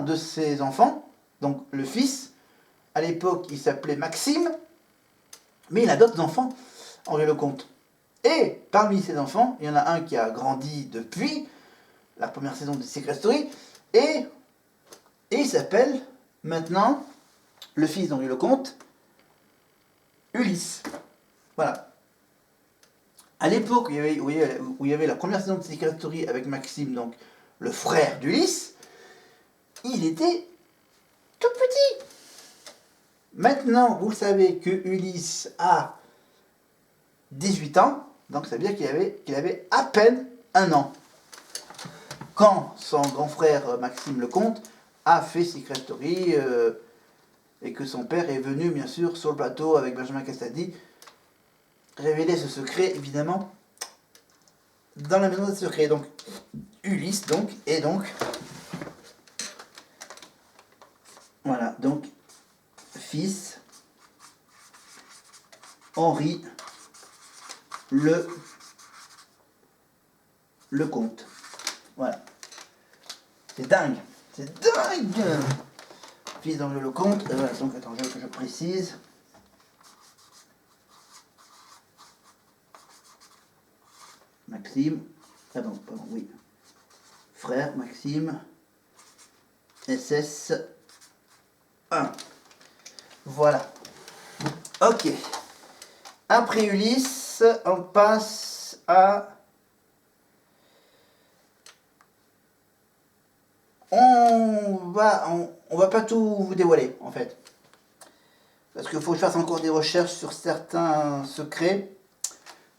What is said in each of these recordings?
un de ses enfants, donc le fils, à l'époque il s'appelait Maxime, mais il a d'autres enfants, Henri Lecomte. Et parmi ses enfants, il y en a un qui a grandi depuis la première saison de Secret Story, et il s'appelle maintenant, le fils d'Henri Lecomte, Ulysse. Voilà. À l'époque où il y avait la première saison de Secret Story avec Maxime, donc le frère d'Ulysse, il était tout petit. Maintenant, vous savez que Ulysse a 18 ans, donc ça veut dire qu'il avait à peine 1 an. Quand son grand frère Maxime Lecomte a fait Secret Story, et que son père est venu, bien sûr, sur le plateau avec Benjamin Castaldi, révéler ce secret, évidemment, dans la maison des secrets. Donc, Ulysse, donc, et donc, voilà, donc, fils, Henri, Lecomte. Voilà. C'est dingue. C'est dingue. Fils d'Henri Lecomte. Voilà, donc, attends, je précise. Maxime. Pardon, oui. Frère Maxime. SS 1. Voilà. Ok. Après Ulysse, on passe à... On va pas tout vous dévoiler, en fait. Parce qu'il faut que je fasse encore des recherches sur certains secrets.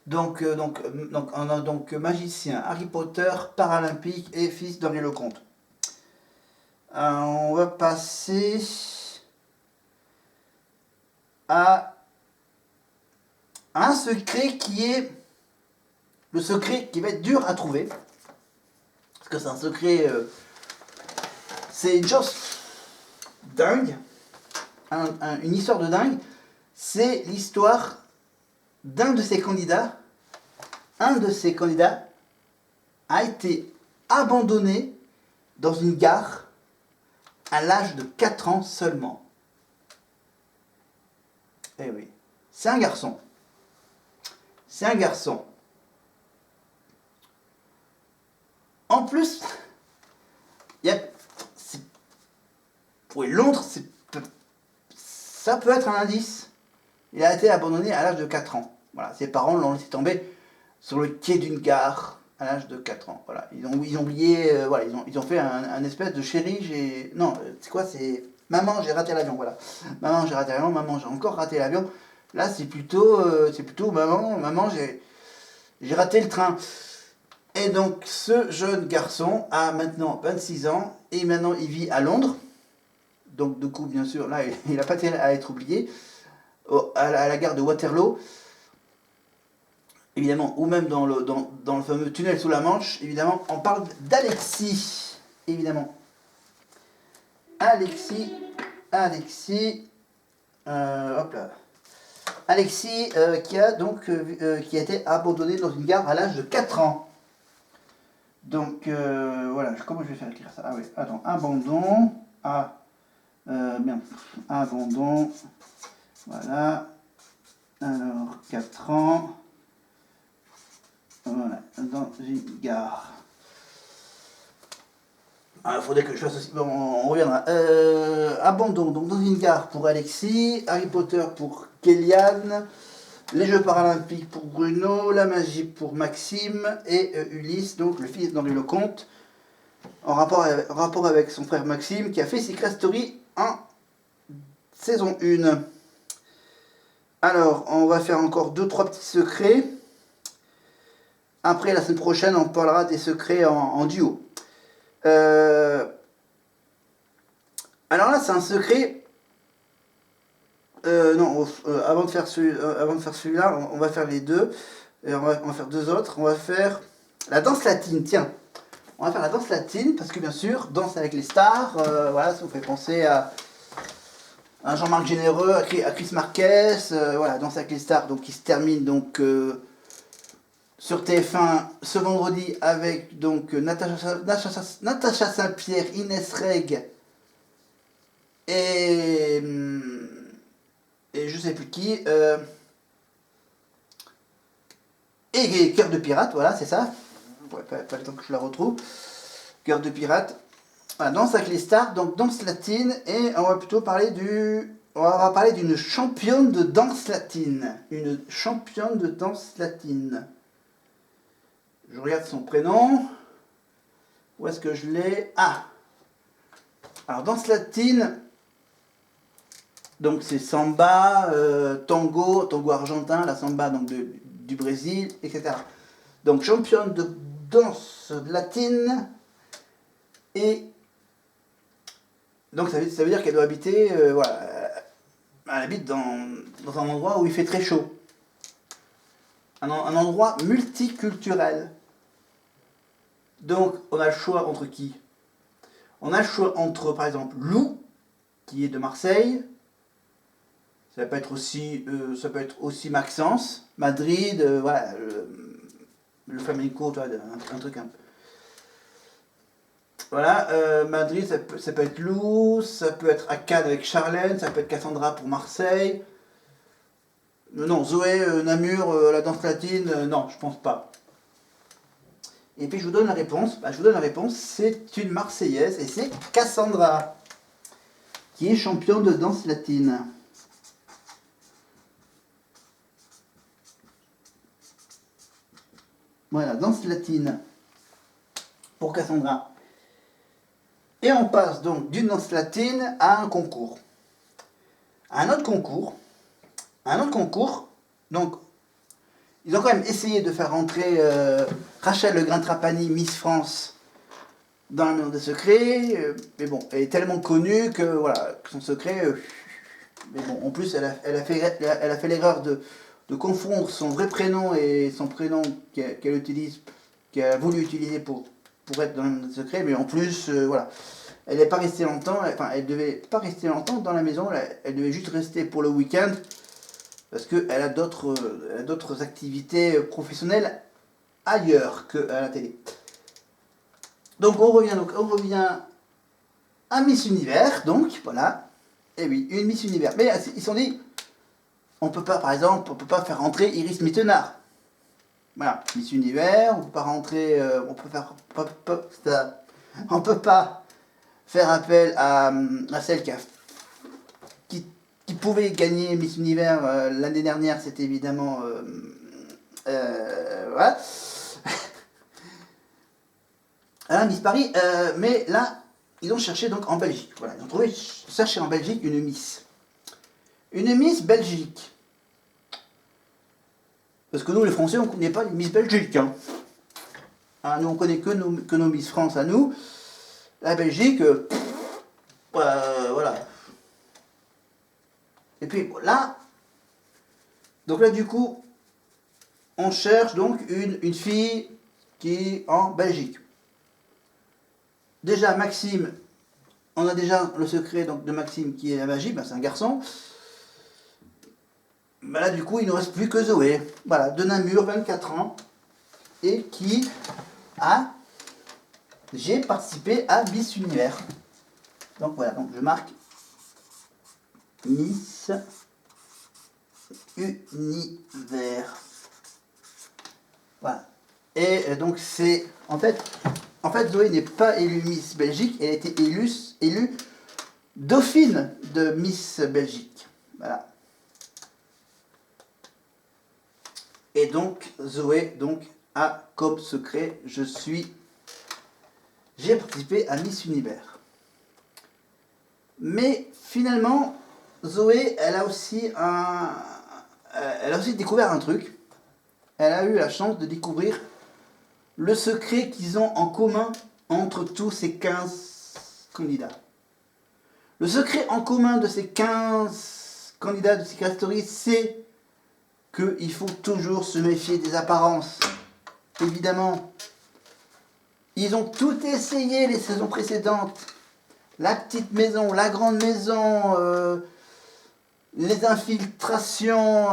Donc on a donc magicien, Harry Potter, paralympique et fils d'Henri Lecomte. On va passer à un secret qui est le secret qui va être dur à trouver. Parce que c'est un secret... c'est une chose dingue. Une histoire de dingue. C'est l'histoire d'un de ses candidats. Un de ses candidats a été abandonné dans une gare à l'âge de 4 ans seulement. Eh oui, c'est un garçon. C'est un garçon. En plus, pour Londres, ça peut être un indice. Il a été abandonné à l'âge de 4 ans. Voilà, ses parents l'ont laissé tomber sur le quai d'une gare à l'âge de 4 ans. Voilà, ils ont oublié, voilà, ils ont fait un espèce de chéri, non, c'est quoi, c'est maman, j'ai raté l'avion, voilà. Maman, j'ai raté l'avion, maman, j'ai encore raté l'avion. Là, c'est plutôt maman, j'ai raté le train. Et donc, ce jeune garçon a maintenant 26 ans et maintenant il vit à Londres. Donc, du coup, bien sûr, là, il n'a pas à être oublié. À la gare de Waterloo, évidemment, ou même dans le fameux tunnel sous la Manche, évidemment, on parle d'Alexis, évidemment. Alexis, hop là. Alexis qui a été abandonné dans une gare à l'âge de 4 ans. Donc, voilà, comment je vais faire écrire ça? Ah oui, attends, abandon, abandon, voilà, alors 4 ans, voilà, dans une gare. Il faudrait que je fasse aussi, bon, on reviendra. Abandon, donc dans une gare pour Alexis, Harry Potter pour Kéliane, les Jeux Paralympiques pour Bruno, la magie pour Maxime, et Ulysse, donc le fils d'Henri Lecomte, en rapport avec son frère Maxime, qui a fait Secret Story en saison 1. Alors, on va faire encore 2-3 petits secrets. Après, la semaine prochaine, on parlera des secrets en duo. Alors là, c'est un secret. Avant de faire celui-là, on va faire les deux. Et on va faire 2 autres. On va faire la danse latine. Tiens, on va faire la danse latine parce que bien sûr, danse avec les stars. Voilà, ça vous fait penser à Jean-Marc Généreux, à Chris Marquez. Voilà, danse avec les stars, donc qui se termine donc sur TF1 ce vendredi avec donc Natacha Saint-Pierre, Inès Reg et, et je sais plus qui. Et Cœur de pirate, voilà, c'est ça. Ouais, pas le temps que je la retrouve. Cœur de pirate. Voilà, Danse avec les stars, donc danse latine, et on va plutôt parler du. On va parler d'une championne de danse latine. Une championne de danse latine. Je regarde son prénom. Où est-ce que je l'ai? Ah! Alors, danse latine, donc c'est samba, tango argentin, la samba donc du Brésil, etc. Donc, championne de danse latine, et donc ça veut dire qu'elle doit habiter, voilà, elle habite dans un endroit où il fait très chaud. Un endroit multiculturel. Donc, on a le choix entre qui? On a le choix entre, par exemple, Lou, qui est de Marseille. Ça peut être aussi Maxence, Madrid, voilà, le flamenco, toi, un truc un peu. Voilà, Madrid, ça peut être Lou, ça peut être Akkad avec Charlène, ça peut être Cassandra pour Marseille. Non, Zoé, Namur, la danse latine, non, je pense pas. Et puis je vous donne la réponse. Je vous donne la réponse, c'est une Marseillaise et c'est Cassandra, qui est championne de danse latine. Voilà, danse latine pour Cassandra. Et on passe donc d'une danse latine à un concours. Un autre concours. Donc, ils ont quand même essayé de faire rentrer Rachel Le Grain-Trapani, Miss France, dans la Maison des Secrets. Mais bon, elle est tellement connue que voilà, son secret. Mais bon, en plus, elle a fait l'erreur de confondre son vrai prénom et son prénom qu'elle utilise, qu'elle a voulu utiliser pour être dans la Maison des Secrets. Mais en plus, voilà. Elle n'est pas restée longtemps, enfin elle devait pas rester longtemps dans la maison, elle devait juste rester pour le week-end parce qu'elle a d'autres activités professionnelles ailleurs qu'à la télé. Donc on revient à Miss Univers, donc voilà. Et oui, une Miss Univers. Mais ils se sont dit, on peut pas, par exemple, on peut pas faire rentrer Iris Mittenard. Voilà, Miss Univers, on peut pas rentrer, on peut pas faire appel à celle qui pouvait gagner Miss Univers l'année dernière, c'était évidemment voilà. Miss Paris, mais là ils ont cherché donc en Belgique, voilà, ils ont cherché en Belgique une Miss Belgique, parce que nous les Français on connaît pas les Miss Belgique, hein. Nous on connaît que nos Miss France à nous. La Belgique, voilà. Et puis là, du coup, on cherche donc une fille qui est en Belgique. Déjà Maxime, on a déjà le secret donc, de Maxime qui est la magie, c'est un garçon. Là du coup il ne reste plus que Zoé, voilà, de Namur, 24 ans, et qui j'ai participé à Miss Univers. Donc voilà, donc je marque Miss Univers. Voilà. Et donc c'est en fait Zoé n'est pas élue Miss Belgique, elle a été élue dauphine de Miss Belgique. Voilà. Et donc Zoé a comme secret j'ai participé à Miss Univers. Mais finalement Zoé elle a aussi découvert un truc. Elle a eu la chance de découvrir le secret qu'ils ont en commun entre tous ces 15 candidats. Le secret en commun de ces 15 candidats de Secret Story, c'est qu'il faut toujours se méfier des apparences. Évidemment. Ils ont tout essayé les saisons précédentes. La petite maison, la grande maison, les infiltrations.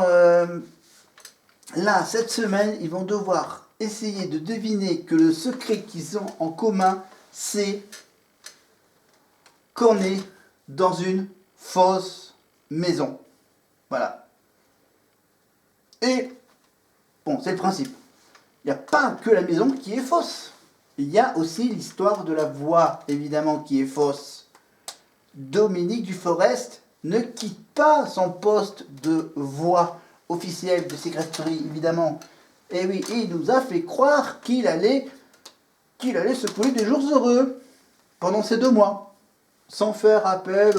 Là, cette semaine, ils vont devoir essayer de deviner que le secret qu'ils ont en commun, c'est qu'on est dans une fausse maison. Voilà. Et, bon, c'est le principe. Il n'y a pas que la maison qui est fausse. Il y a aussi l'histoire de la voix, évidemment, qui est fausse. Dominique Duforest ne quitte pas son poste de voix officielle de Secret Story, évidemment. Et oui, il nous a fait croire qu'il allait se couler des jours heureux pendant ces 2 mois, sans faire appel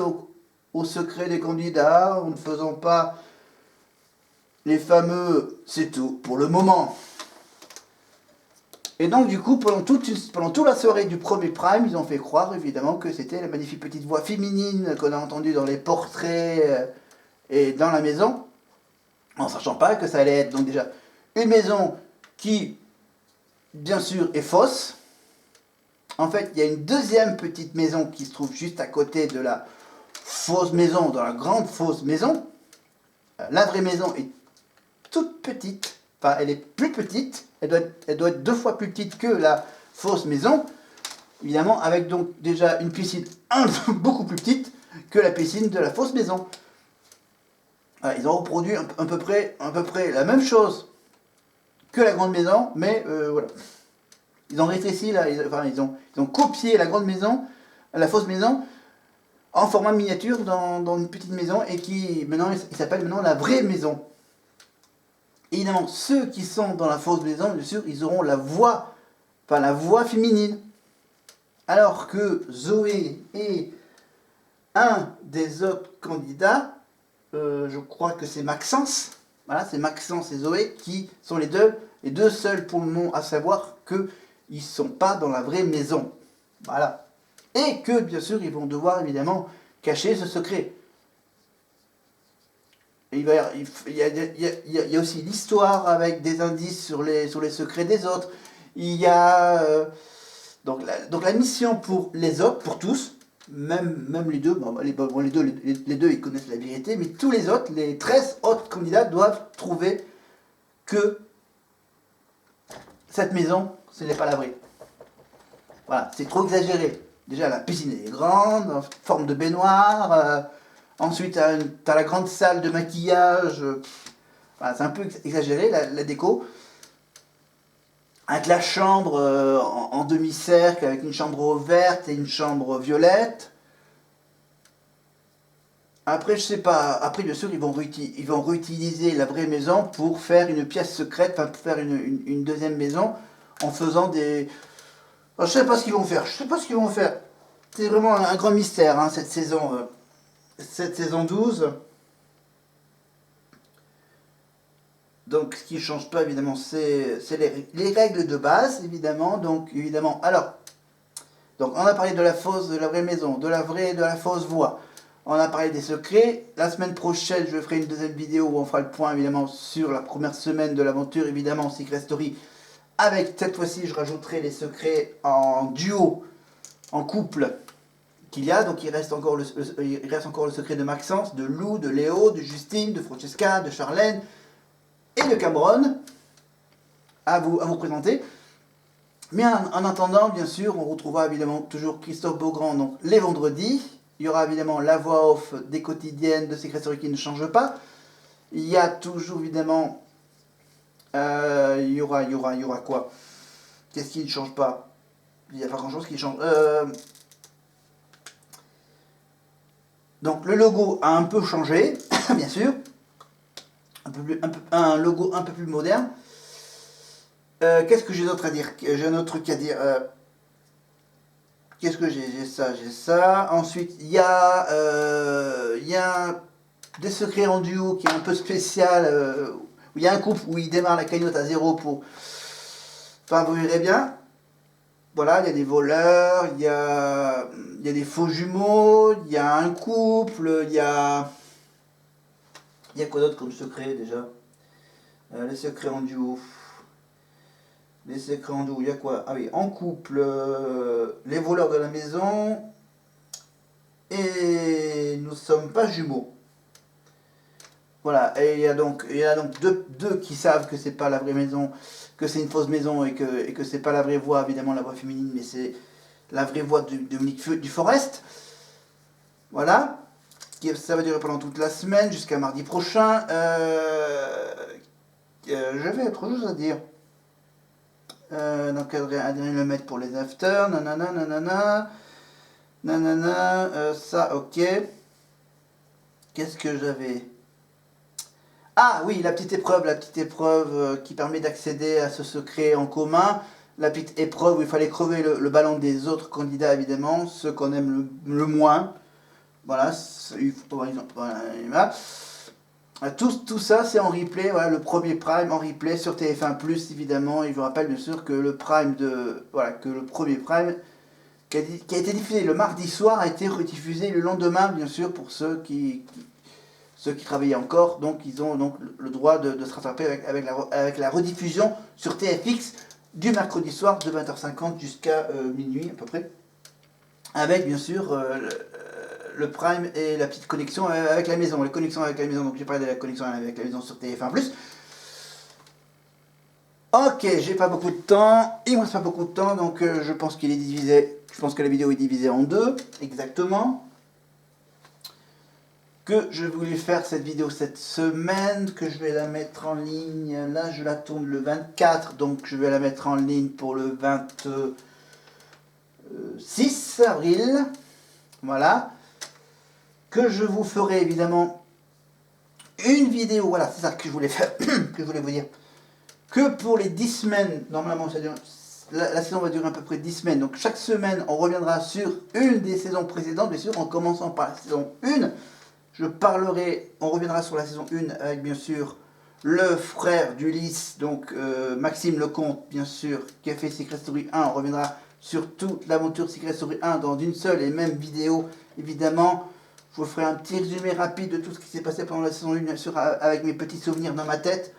au secret des candidats, en ne faisant pas les fameux c'est tout pour le moment. Et donc du coup, pendant toute la soirée du premier prime, ils ont fait croire évidemment que c'était la magnifique petite voix féminine qu'on a entendue dans les portraits et dans la maison, en sachant pas que ça allait être donc déjà une maison qui, bien sûr, est fausse. En fait, il y a une deuxième petite maison qui se trouve juste à côté de la fausse maison, dans la grande fausse maison. La vraie maison est toute petite, enfin elle est plus petite, elle doit être 2 fois plus petite que la fausse maison, évidemment avec donc déjà une piscine beaucoup plus petite que la piscine de la fausse maison. Voilà, ils ont reproduit à peu près la même chose que la grande maison, mais voilà. Ils ont rétréci, là, ils ont copié la grande maison, la fausse maison, en format miniature dans une petite maison, et qui maintenant il s'appelle maintenant la vraie maison. Évidemment, ceux qui sont dans la fausse maison, bien sûr, ils auront la voix féminine. Alors que Zoé et un des autres candidats, je crois que c'est Maxence, voilà, c'est Maxence et Zoé qui sont les deux seuls pour le moment à savoir qu'ils ne sont pas dans la vraie maison. Voilà. Et que, bien sûr, ils vont devoir évidemment cacher ce secret. Il y a aussi l'histoire avec des indices sur les secrets des autres. Il y a donc la mission pour les autres, pour tous, même les deux, les deux ils connaissent la vérité, mais tous les autres, les 13 autres candidats doivent trouver que cette maison, ce n'est pas la vraie. Voilà, c'est trop exagéré. Déjà, la piscine est grande, en forme de baignoire. Ensuite, t'as la grande salle de maquillage. Voilà, c'est un peu exagéré, la déco. Avec la chambre en demi-cercle, avec une chambre verte et une chambre violette. Après, je sais pas. Après, bien sûr, ils vont réutiliser la vraie maison pour faire une pièce secrète, enfin, pour faire une deuxième maison, en faisant des... Alors, je sais pas ce qu'ils vont faire. C'est vraiment un grand mystère, hein, cette saison 12. Donc, ce qui ne change pas, évidemment, c'est les règles de base, évidemment. Donc, évidemment, alors, donc, on a parlé de la vraie maison, de la fausse voix. On a parlé des secrets. La semaine prochaine, je ferai une deuxième vidéo où on fera le point, évidemment, sur la première semaine de l'aventure, évidemment, Secret Story. Avec, cette fois-ci, je rajouterai les secrets en duo, en couple qu'il y a. Donc, il reste encore le secret de Maxence, de Lou, de Léo, de Justine, de Francesca, de Charlène et de Cameron à vous présenter. Mais en attendant, bien sûr, on retrouvera évidemment toujours Christophe Beaugrand donc, les vendredis. Il y aura évidemment la voix off des quotidiennes de Secret Story qui ne change pas. Il y a toujours évidemment... il y aura quoi? Qu'est-ce qui ne change pas? Il n'y a pas grand-chose qui change. Donc le logo a un peu changé, bien sûr. Un logo un peu plus moderne. Qu'est-ce que j'ai d'autre à dire? J'ai un autre truc à dire. Qu'est-ce que j'ai? J'ai ça. Ensuite, il y a des secrets en duo qui est un peu spécial. Où il y a un couple où il démarre la cagnotte à 0 pour... Enfin, vous verrez bien. Voilà, il y a des voleurs, il y a des faux jumeaux, il y a un couple, il y a quoi d'autre comme secret déjà? Les secrets en duo. Les secrets en duo, il y a quoi? Ah oui, en couple, les voleurs de la maison, et nous sommes pas jumeaux. Voilà, et il y a donc deux qui savent que c'est pas la vraie maison, que c'est une fausse maison et que c'est pas la vraie voix, évidemment la voix féminine, mais c'est la vraie voix de Dominique Duforest. Voilà. Voilà. Ça va durer pendant toute la semaine, jusqu'à mardi prochain. J'avais autre chose à dire. Donc Adrien le mettre pour les afters, nanana, nanana, nanana, ça, ok. Qu'est-ce que j'avais? Ah oui, la petite épreuve qui permet d'accéder à ce secret en commun. La petite épreuve où il fallait crever le ballon des autres candidats, évidemment, ceux qu'on aime le moins. Voilà, voilà. Tout ça, c'est en replay. Voilà, le premier Prime en replay sur TF1+, évidemment. Et je vous rappelle bien sûr que le Prime que le premier Prime qui a été diffusé le mardi soir a été rediffusé le lendemain, bien sûr, pour ceux qui travaillaient encore. Donc, ils ont donc le droit de se rattraper avec la rediffusion sur TFX du mercredi soir de 20h50 jusqu'à minuit à peu près. Avec, bien sûr, le Prime et la petite connexion avec la maison. Les connexions avec la maison, donc j'ai parlé de la connexion avec la maison sur TF1+. Ok, j'ai pas beaucoup de temps, il me reste pas beaucoup de temps, donc je pense qu'il est divisé, je pense que la vidéo est divisée en deux, exactement. Que je voulais faire cette vidéo cette semaine, que je vais la mettre en ligne, là je la tourne le 24, donc je vais la mettre en ligne pour le 26 avril, voilà. Que je vous ferai évidemment une vidéo, voilà, c'est ça que je voulais faire, que je voulais vous dire. Que pour les 10 semaines, normalement la saison va durer à peu près 10 semaines, donc chaque semaine on reviendra sur une des saisons précédentes, bien sûr, en commençant par la saison 1. On reviendra sur la saison 1 avec bien sûr le frère d'Ulysse, donc Maxime Lecomte, bien sûr, qui a fait Secret Story 1. On reviendra sur toute l'aventure Secret Story 1 dans une seule et même vidéo, évidemment. Je vous ferai un petit résumé rapide de tout ce qui s'est passé pendant la saison 1, bien sûr, avec mes petits souvenirs dans ma tête.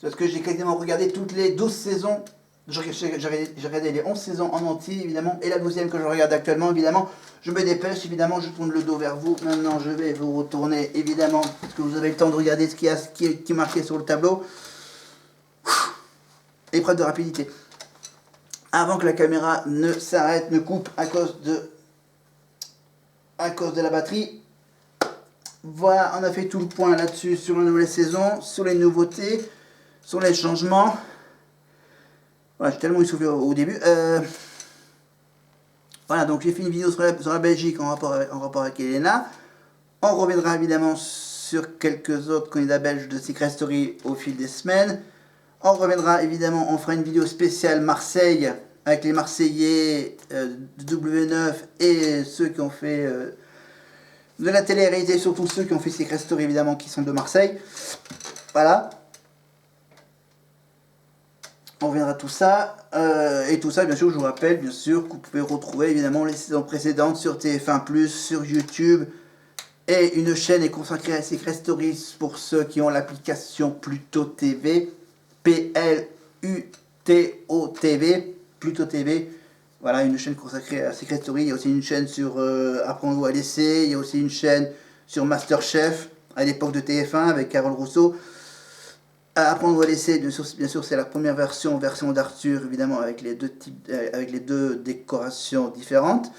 Parce que j'ai quasiment regardé toutes les 12 saisons. J'ai regardé les 11 saisons en entier, évidemment. Et la 12e que je regarde actuellement, évidemment. Je me dépêche, évidemment. Je tourne le dos vers vous. Maintenant, je vais vous retourner, évidemment. Parce que vous avez le temps de regarder ce qui est marqué sur le tableau. Épreuve de rapidité. Avant que la caméra ne s'arrête, ne coupe à cause de la batterie. Voilà, on a fait tout le point là-dessus sur la nouvelle saison, sur les nouveautés, sur les changements. Voilà, j'ai tellement essoufflé au début. Voilà, donc j'ai fait une vidéo sur la Belgique en rapport avec Elena. On reviendra évidemment sur quelques autres candidats belges de Secret Story au fil des semaines. On reviendra évidemment, on fera une vidéo spéciale Marseille avec les Marseillais de W9 et ceux qui ont fait de la télé-réalité, surtout ceux qui ont fait Secret Story évidemment qui sont de Marseille. Voilà. On reviendra tout ça. Et tout ça, bien sûr, je vous rappelle, bien sûr, que vous pouvez retrouver évidemment les saisons précédentes sur TF1+, sur YouTube. Et une chaîne est consacrée à Secret Stories pour ceux qui ont l'application Pluto TV. Pluto TV. Pluto TV. Voilà, une chaîne consacrée à Secret Story. Il y a aussi une chaîne sur Apprendre à laisser. Il y a aussi une chaîne sur Masterchef, à l'époque de TF1, avec Carole Rousseau. Apprendre à laisser, bien sûr, c'est la première version d'Arthur, évidemment, avec les deux décorations différentes.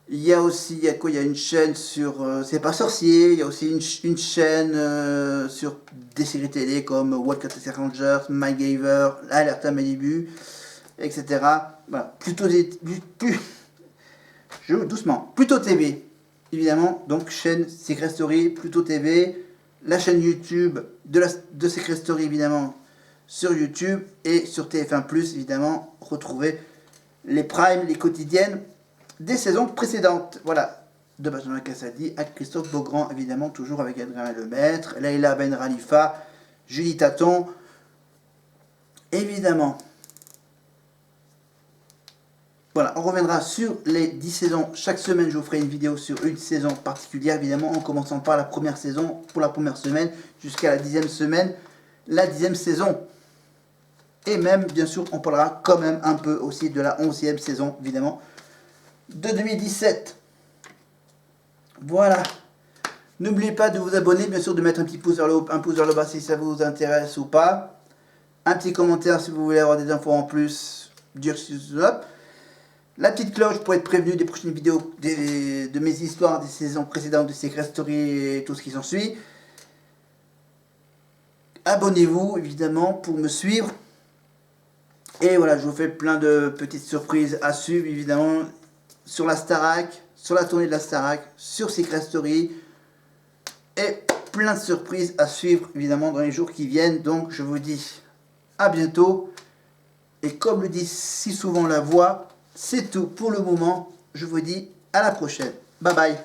Il y a aussi, il y a une chaîne sur C'est pas sorcier. Il y a aussi une chaîne sur des séries télé comme What Texas Rangers, MacGyver, Alerte à Malibu, etc. Voilà, doucement. Pluto TV, évidemment, donc chaîne Secret Story, Pluto TV, la chaîne YouTube de Secret Story, évidemment, sur YouTube, et sur TF1+, évidemment, retrouver les primes, les quotidiennes des saisons précédentes. Voilà, de Benjamin Cassady à Christophe Beaugrand, évidemment, toujours avec Adrien Lemaître, Leïla Ben Khalifa, Julie Taton, évidemment. Voilà, on reviendra sur les 10 saisons. Chaque semaine, je vous ferai une vidéo sur une saison particulière, évidemment, en commençant par la première saison, pour la première semaine, jusqu'à la 10e semaine, la 10e saison. Et même, bien sûr, on parlera quand même un peu aussi de la 11e saison, évidemment, de 2017. Voilà. N'oubliez pas de vous abonner, bien sûr, de mettre un petit pouce vers le haut, un pouce vers le bas si ça vous intéresse ou pas. Un petit commentaire si vous voulez avoir des infos en plus. la petite cloche pour être prévenu des prochaines vidéos de mes histoires des saisons précédentes de Secret Story et tout ce qui s'ensuit. Abonnez-vous évidemment pour me suivre. Et voilà, je vous fais plein de petites surprises à suivre évidemment sur la Starac, sur la tournée de la Starac, sur Secret Story. Et plein de surprises à suivre évidemment dans les jours qui viennent. Donc je vous dis à bientôt. Et comme le dit si souvent la voix, c'est tout pour le moment. Je vous dis à la prochaine. Bye bye.